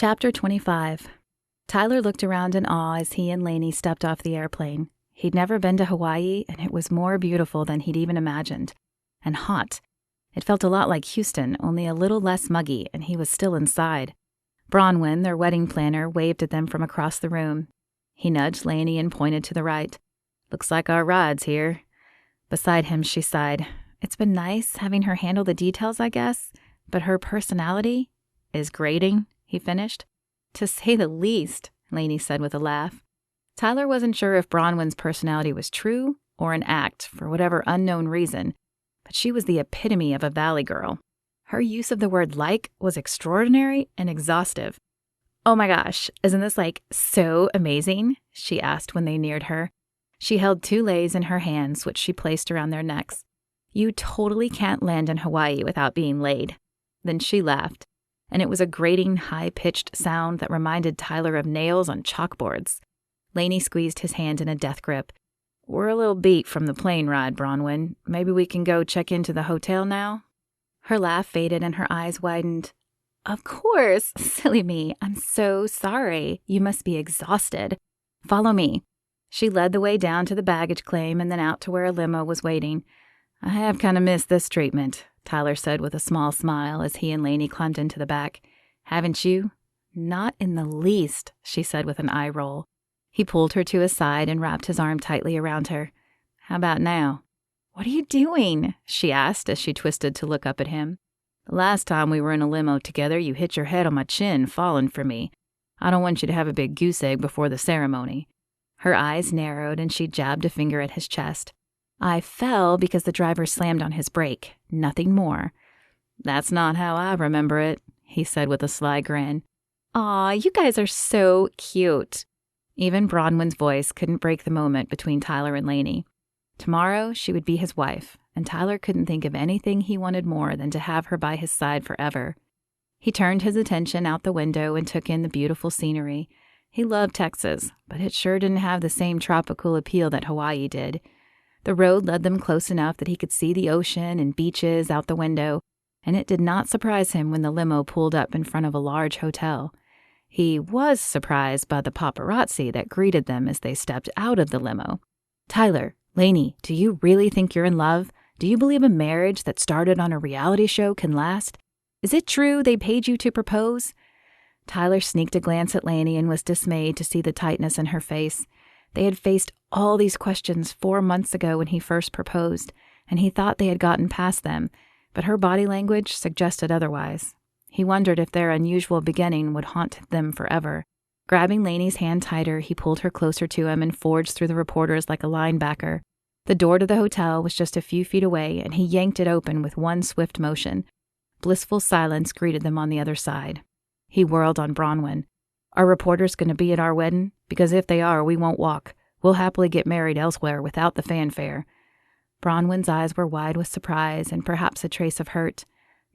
Chapter 25. Tyler looked around in awe as he and Laney stepped off the airplane. He'd never been to Hawaii, and it was more beautiful than he'd even imagined. And hot. It felt a lot like Houston, only a little less muggy, and he was still inside. Bronwyn, their wedding planner, waved at them from across the room. He nudged Laney and pointed to the right. "Looks like our ride's here." Beside him, she sighed. It's been nice having her handle the details, I guess, but her personality is grating, he finished. To say the least, Laney said with a laugh. Tyler wasn't sure if Bronwyn's personality was true or an act for whatever unknown reason, but she was the epitome of a valley girl. Her use of the word like was extraordinary and exhaustive. "Oh my gosh, isn't this so amazing?" she asked when they neared her. She held 2 leis in her hands, which she placed around their necks. "You totally can't land in Hawaii without being laid." Then she laughed, and it was a grating, high-pitched sound that reminded Tyler of nails on chalkboards. Laney squeezed his hand in a death grip. "We're a little beat from the plane ride, Bronwyn. Maybe we can go check into the hotel now?" Her laugh faded and her eyes widened. "Of course. Silly me. I'm so sorry. You must be exhausted. Follow me." She led the way down to the baggage claim and then out to where a limo was waiting. "I have kind of missed this treatment," Tyler said with a small smile as he and Laney climbed into the back. "Haven't you?" "Not in the least," she said with an eye roll. He pulled her to his side and wrapped his arm tightly around her. "How about now?" "What are you doing?" she asked as she twisted to look up at him. "The last time we were in a limo together, you hit your head on my chin, falling for me. I don't want you to have a big goose egg before the ceremony." Her eyes narrowed and she jabbed a finger at his chest. "I fell because the driver slammed on his brake. Nothing more." "That's not how I remember it," he said with a sly grin. "Aw, you guys are so cute." Even Bronwyn's voice couldn't break the moment between Tyler and Laney. Tomorrow, she would be his wife, and Tyler couldn't think of anything he wanted more than to have her by his side forever. He turned his attention out the window and took in the beautiful scenery. He loved Texas, but it sure didn't have the same tropical appeal that Hawaii did. The road led them close enough that he could see the ocean and beaches out the window, and it did not surprise him when the limo pulled up in front of a large hotel. He was surprised by the paparazzi that greeted them as they stepped out of the limo. "Tyler, Laney, do you really think you're in love? Do you believe a marriage that started on a reality show can last? Is it true they paid you to propose?" Tyler sneaked a glance at Laney and was dismayed to see the tightness in her face. They had faced all these questions 4 months ago when he first proposed, and he thought they had gotten past them, but her body language suggested otherwise. He wondered if their unusual beginning would haunt them forever. Grabbing Laney's hand tighter, he pulled her closer to him and forged through the reporters like a linebacker. The door to the hotel was just a few feet away, and he yanked it open with one swift motion. Blissful silence greeted them on the other side. He whirled on Bronwyn. "Are reporters going to be at our wedding? Because if they are, we won't walk. We'll happily get married elsewhere without the fanfare." Bronwyn's eyes were wide with surprise and perhaps a trace of hurt.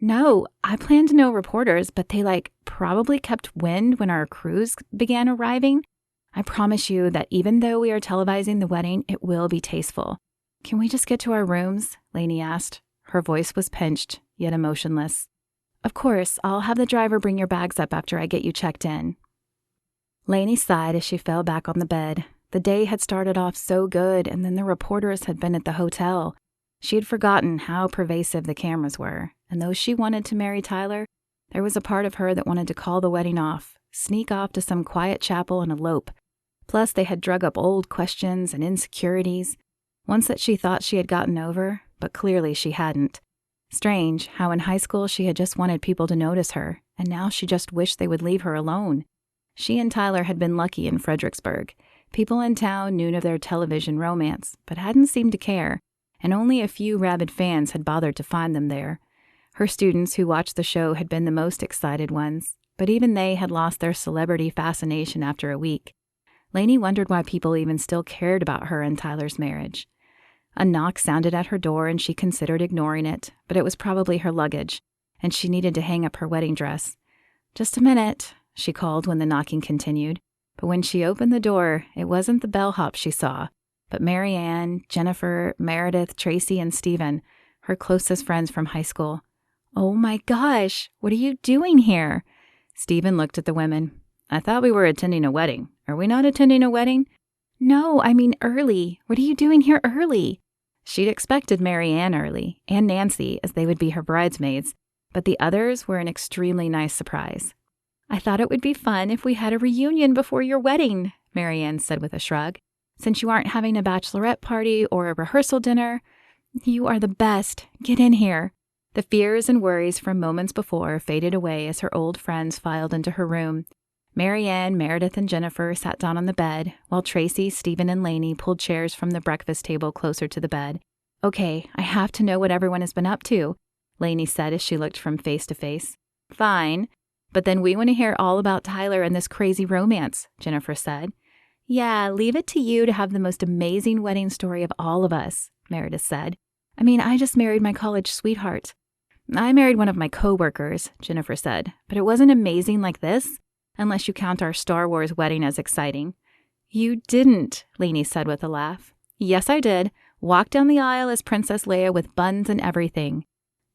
"No, I planned no reporters, but they probably kept wind when our crews began arriving. I promise you that even though we are televising the wedding, it will be tasteful." "Can we just get to our rooms?" Laney asked. Her voice was pinched, yet emotionless. "Of course, I'll have the driver bring your bags up after I get you checked in." Laney sighed as she fell back on the bed. The day had started off so good, and then the reporters had been at the hotel. She had forgotten how pervasive the cameras were, and though she wanted to marry Tyler, there was a part of her that wanted to call the wedding off, sneak off to some quiet chapel and elope. Plus, they had drug up old questions and insecurities, ones that she thought she had gotten over, but clearly she hadn't. Strange how in high school she had just wanted people to notice her, and now she just wished they would leave her alone. She and Tyler had been lucky in Fredericksburg. People in town knew of their television romance, but hadn't seemed to care, and only a few rabid fans had bothered to find them there. Her students who watched the show had been the most excited ones, but even they had lost their celebrity fascination after a week. Laney wondered why people even still cared about her and Tyler's marriage. A knock sounded at her door and she considered ignoring it, but it was probably her luggage, and she needed to hang up her wedding dress. "Just a minute," she called when the knocking continued. But when she opened the door, it wasn't the bellhop she saw, but Mary Ann, Jennifer, Meredith, Tracy, and Stephen, her closest friends from high school. "Oh my gosh, what are you doing here?" Stephen looked at the women. I thought we were attending a wedding. Are we not attending a wedding? No, I mean early. What are you doing here early? She'd expected Mary Ann early, and Nancy, as they would be her bridesmaids, but the others were an extremely nice surprise. I thought it would be fun if we had a reunion before your wedding, Mary Ann said with a shrug. Since you aren't having a bachelorette party or a rehearsal dinner, you are the best. Get in here. The fears and worries from moments before faded away as her old friends filed into her room. Mary Ann, Meredith, and Jennifer sat down on the bed, while Tracy, Stephen, and Laney pulled chairs from the breakfast table closer to the bed. Okay, I have to know what everyone has been up to, Laney said as she looked from face to face. Fine, but then we want to hear all about Tyler and this crazy romance, Jennifer said. Yeah, leave it to you to have the most amazing wedding story of all of us, Meredith said. I mean, I just married my college sweetheart. I married one of my co-workers, Jennifer said, but it wasn't amazing like this, unless you count our Star Wars wedding as exciting. You didn't, Laney said with a laugh. Yes, I did. Walked down the aisle as Princess Leia with buns and everything.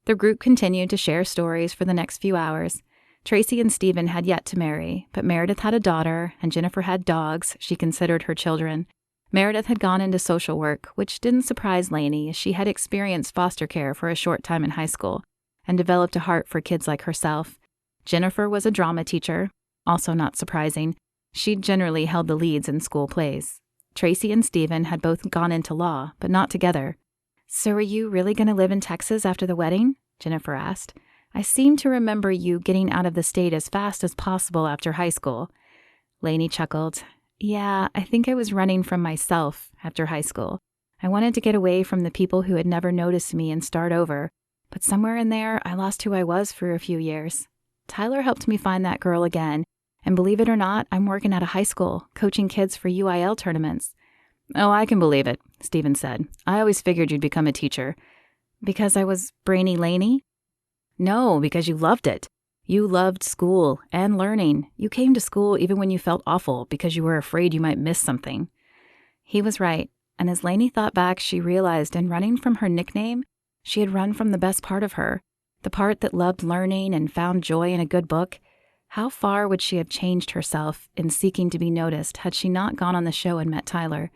The group continued to share stories for the next few hours. Tracy and Stephen had yet to marry, but Meredith had a daughter, and Jennifer had dogs she considered her children. Meredith had gone into social work, which didn't surprise Laney, as she had experienced foster care for a short time in high school, and developed a heart for kids like herself. Jennifer was a drama teacher, also not surprising. She'd generally held the leads in school plays. Tracy and Stephen had both gone into law, but not together. So are you really going to live in Texas after the wedding? Jennifer asked. I seem to remember you getting out of the state as fast as possible after high school. Laney chuckled. Yeah, I think I was running from myself after high school. I wanted to get away from the people who had never noticed me and start over, but somewhere in there, I lost who I was for a few years. Tyler helped me find that girl again, and believe it or not, I'm working at a high school, coaching kids for UIL tournaments. Oh, I can believe it, Stephen said. I always figured you'd become a teacher. Because I was brainy Laney? No, because you loved it. You loved school and learning. You came to school even when you felt awful because you were afraid you might miss something. He was right, and as Laney thought back, she realized in running from her nickname, she had run from the best part of her, the part that loved learning and found joy in a good book. How far would she have changed herself in seeking to be noticed had she not gone on the show and met Tyler?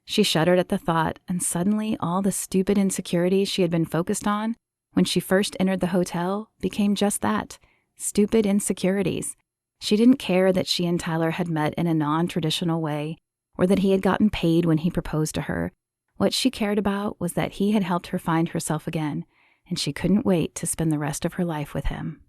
She shuddered at the thought, and suddenly all the stupid insecurities she had been focused on when she first entered the hotel became just that, stupid insecurities. She didn't care that she and Tyler had met in a non-traditional way, or that he had gotten paid when he proposed to her. What she cared about was that he had helped her find herself again, and she couldn't wait to spend the rest of her life with him.